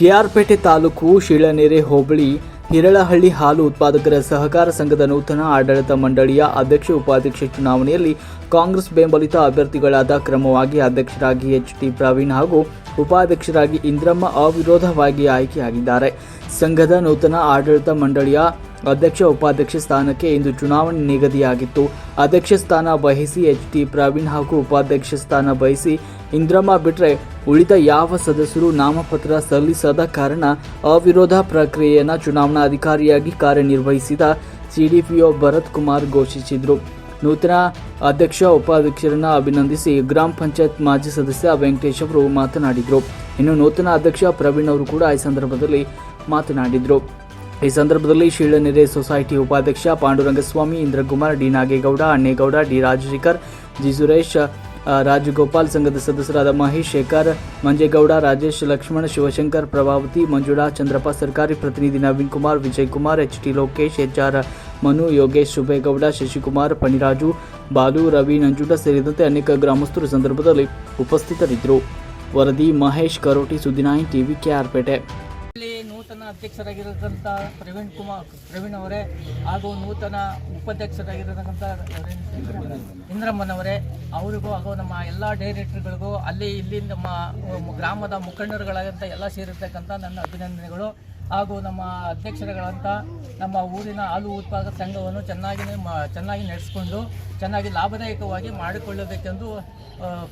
ಕೆಆರ್ಪೇಟೆ ತಾಲೂಕು ಶಿಳನೆರೆ ಹೋಬಳಿ ಹಿರಳಹಳ್ಳಿ ಹಾಲು ಉತ್ಪಾದಕರ ಸಹಕಾರ ಸಂಘದ ನೂತನ ಆಡಳಿತ ಮಂಡಳಿಯ ಅಧ್ಯಕ್ಷ ಉಪಾಧ್ಯಕ್ಷ ಚುನಾವಣೆಯಲ್ಲಿ ಕಾಂಗ್ರೆಸ್ ಬೆಂಬಲಿತ ಅಭ್ಯರ್ಥಿಗಳಾದ ಕ್ರಮವಾಗಿ ಅಧ್ಯಕ್ಷರಾಗಿ ಎಚ್.ಟಿ. ಪ್ರವೀಣ್ ಹಾಗೂ ಉಪಾಧ್ಯಕ್ಷರಾಗಿ ಇಂದ್ರಮ್ಮ ಅವಿರೋಧವಾಗಿ ಆಯ್ಕೆಯಾಗಿದ್ದಾರೆ. ಸಂಘದ ನೂತನ ಆಡಳಿತ ಮಂಡಳಿಯ ಅಧ್ಯಕ್ಷ ಉಪಾಧ್ಯಕ್ಷ ಸ್ಥಾನಕ್ಕೆ ಇಂದು ಚುನಾವಣೆ ನಿಗದಿಯಾಗಿತ್ತು. ಅಧ್ಯಕ್ಷ ಸ್ಥಾನ ವಹಿಸಿ ಎಚ್.ಟಿ. ಪ್ರವೀಣ್ ಹಾಗೂ ಉಪಾಧ್ಯಕ್ಷ ಸ್ಥಾನ ವಹಿಸಿ ಇಂದ್ರಮ್ಮ ಬಿಟ್ಟರೆ ಉಳಿದ ಯಾವ ಸದಸ್ಯರು ನಾಮಪತ್ರ ಸಲ್ಲಿಸದ ಕಾರಣ ಅವಿರೋಧ ಪ್ರಕ್ರಿಯೆಯನ್ನು ಚುನಾವಣಾ ಅಧಿಕಾರಿಯಾಗಿ ಕಾರ್ಯನಿರ್ವಹಿಸಿದ ಸಿಡಿಪಿಒ ಭರತ್ ಕುಮಾರ್ ಘೋಷಿಸಿದರು. ನೂತನ ಅಧ್ಯಕ್ಷ ಉಪಾಧ್ಯಕ್ಷರನ್ನು ಅಭಿನಂದಿಸಿ ಗ್ರಾಮ ಪಂಚಾಯತ್ ಮಾಜಿ ಸದಸ್ಯ ವೆಂಕಟೇಶ್ ಅವರು ಮಾತನಾಡಿದರು. ಇನ್ನು ನೂತನ ಅಧ್ಯಕ್ಷ ಪ್ರವೀಣ್ ಅವರು ಕೂಡ ಈ ಸಂದರ್ಭದಲ್ಲಿ ಮಾತನಾಡಿದರು. ಈ ಸಂದರ್ಭದಲ್ಲಿ ಶಿಳನೆರೆ ಸೊಸೈಟಿ ಉಪಾಧ್ಯಕ್ಷ Pandurangaswamy, Indrakumar, D Nagegowda, Annegowda, D Rajashekhar, G Suresh, Rajagopal, ಸಂಘದ ಸದಸ್ಯರಾದ ಮಹೇಶ್, ಶೇಖರ್, ಮಂಜೇಗೌಡ, ರಾಜೇಶ್, ಲಕ್ಷ್ಮಣ, ಶಿವಶಂಕರ್, ಪ್ರಭಾವತಿ, ಮಂಜುಳಾ, ಚಂದ್ರಪ್ಪ, ಸರ್ಕಾರಿ ಪ್ರತಿನಿಧಿ ನವೀನ್ ಕುಮಾರ್, ವಿಜಯ್ ಕುಮಾರ್, ಎಚ್.ಟಿ. ಲೋಕೇಶ್, ಎಚ್.ಆರ್. ಮನು, ಯೋಗೇಶ್, ಶುಭೇಗೌಡ, ಶಶಿಕುಮಾರ್, ಪಣಿರಾಜು, ಬಾಲು, ರವಿ, ನಂಜುಂಡ ಸೇರಿದಂತೆ ಅನೇಕ ಗ್ರಾಮಸ್ಥರು ಸಂದರ್ಭದಲ್ಲಿ ಉಪಸ್ಥಿತರಿದ್ದರು. ವರದಿ ಮಹೇಶ್ ಕರೋಟಿ, ಸುದ್ದಿ9 ಟಿವಿ, ಕೆಆರ್ಪೇಟೆ. ನೂತನ ಅಧ್ಯಕ್ಷರಾಗಿರತಕ್ಕಂಥ ಪ್ರವೀಣ್ ಅವರೇ ಹಾಗೂ ನೂತನ ಉಪಾಧ್ಯಕ್ಷರಾಗಿರತಕ್ಕಂಥ ಇಂದ್ರಮ್ಮನವರೇ ಅವರಿಗೂ ಹಾಗೂ ನಮ್ಮ ಎಲ್ಲ ಡೈರೆಕ್ಟರ್ಗಳಿಗೂ ಅಲ್ಲಿ ಇಲ್ಲಿ ನಮ್ಮ ಗ್ರಾಮದ ಮುಖಂಡರುಗಳಾದಂಥ ಎಲ್ಲ ಸೇರಿರ್ತಕ್ಕಂಥ ನನ್ನ ಅಭಿನಂದನೆಗಳು. ಹಾಗೂ ನಮ್ಮ ಅಧ್ಯಕ್ಷರುಗಳಂಥ ನಮ್ಮ ಊರಿನ ಹಾಲು ಉತ್ಪಾದಕ ಸಂಘವನ್ನು ಚೆನ್ನಾಗಿ ನಡೆಸಿಕೊಂಡು ಚೆನ್ನಾಗಿ ಲಾಭದಾಯಕವಾಗಿ ಮಾಡಿಕೊಳ್ಳಬೇಕೆಂದು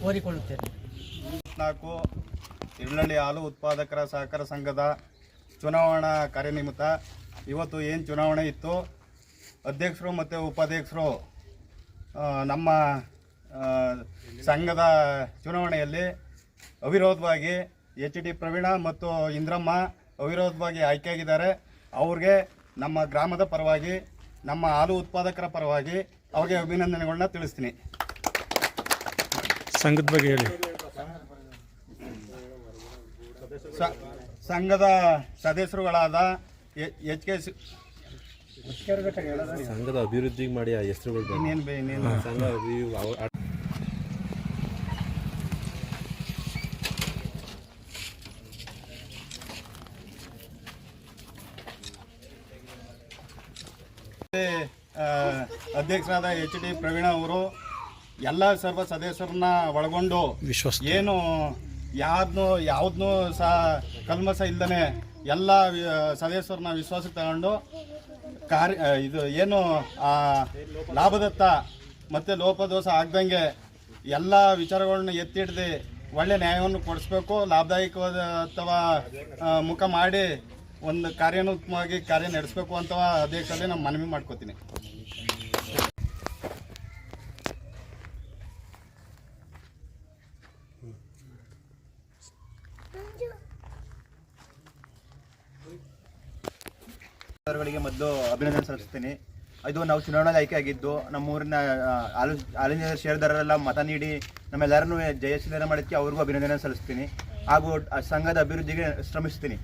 ಕೋರಿಕೊಳ್ಳುತ್ತೇನೆ. 4 ಹಿರಳಹಳ್ಳಿ ಹಾಲು ಉತ್ಪಾದಕರ ಸಹಕಾರ ಸಂಘದ ಚುನಾವಣಾ ಕಾರ್ಯನಿಮಿತ್ತ ಇವತ್ತು ಏನು ಚುನಾವಣೆ ಇತ್ತು, ಅಧ್ಯಕ್ಷರು ಮತ್ತು ಉಪಾಧ್ಯಕ್ಷರು ನಮ್ಮ ಸಂಘದ ಚುನಾವಣೆಯಲ್ಲಿ ಅವಿರೋಧವಾಗಿ ಎಚ್.ಟಿ. ಪ್ರವೀಣ ಮತ್ತು ಇಂದ್ರಮ್ಮ ಅವಿರೋಧವಾಗಿ ಆಯ್ಕೆಯಾಗಿದ್ದಾರೆ. ಅವ್ರಿಗೆ ನಮ್ಮ ಗ್ರಾಮದ ಪರವಾಗಿ, ನಮ್ಮ ಹಾಲು ಉತ್ಪಾದಕರ ಪರವಾಗಿ ಅವ್ರಿಗೆ ಅಭಿನಂದನೆಗಳನ್ನ ತಿಳಿಸ್ತೀನಿ. ಸಂಘದ ಬಗ್ಗೆ ಹೇಳಿ. ಸಂಘದ ಸದಸ್ಯರುಗಳಾದ ಎಚ್.ಕೆ. ಸಂಘದ ಅಭಿವೃದ್ಧಿಗೆ ಮಾಡಿ ಆ ಹೆಸರುಗಳು ಸಂಘ ಅಧ್ಯಕ್ಷರಾದ ಎಚ್.ಟಿ. ಪ್ರವೀಣ ಅವರು ಎಲ್ಲ ಸರ್ವ ಸದಸ್ಯರನ್ನ ಒಳಗೊಂಡು ಏನು ಯಾವುದನ್ನೂ ಸಹ ಕಲ್ಮಸ ಇಲ್ಲದೇ ಎಲ್ಲ ಸದಸ್ಯರನ್ನ ವಿಶ್ವಾಸಕ್ಕೆ ತಗೊಂಡು ಇದು ಏನು ಲಾಭದತ್ತ ಮತ್ತು ಲೋಪದೋಷ ಆಗ್ದಂಗೆ ಎಲ್ಲ ವಿಚಾರಗಳನ್ನ ಎತ್ತಿಡ್ದು ಒಳ್ಳೆ ನ್ಯಾಯವನ್ನು ಕೊಡಿಸ್ಬೇಕು, ಲಾಭದಾಯಕವಾದ ಅಥವಾ ಮುಖ ಮಾಡಿ ಒಂದು ಕಾರ್ಯೋನ್ಮುಖವಾಗಿ ಕಾರ್ಯ ನಡೆಸಬೇಕು ಅಂತ ಅಧ್ಯಕ್ಷರಲ್ಲಿ ನಾನು ಮನವಿ ಮಾಡ್ಕೋತೀನಿ. ಗಳಿಗೆ ಮೊದಲು ಅಭಿನಂದನೆ ಸಲ್ಲಿಸ್ತೀನಿ. ಇದು ನಾವು ಚುನಾವಣೆಯಲ್ಲಿ ಆಯ್ಕೆ ಆಗಿದ್ದು ನಮ್ಮೂರಿನ ಹಾಲಿನ ಷೇರುದಾರರೆಲ್ಲ ಮತ ನೀಡಿ ನಮ್ಮೆಲ್ಲರನ್ನೂ ಜಯಶೀಲನೆ ಮಾಡೋಕ್ಕೆ ಅವ್ರಿಗೂ ಅಭಿನಂದನೆ ಸಲ್ಲಿಸ್ತೀನಿ ಹಾಗೂ ಸಂಘದ ಅಭಿವೃದ್ಧಿಗೆ ಶ್ರಮಿಸ್ತೀನಿ.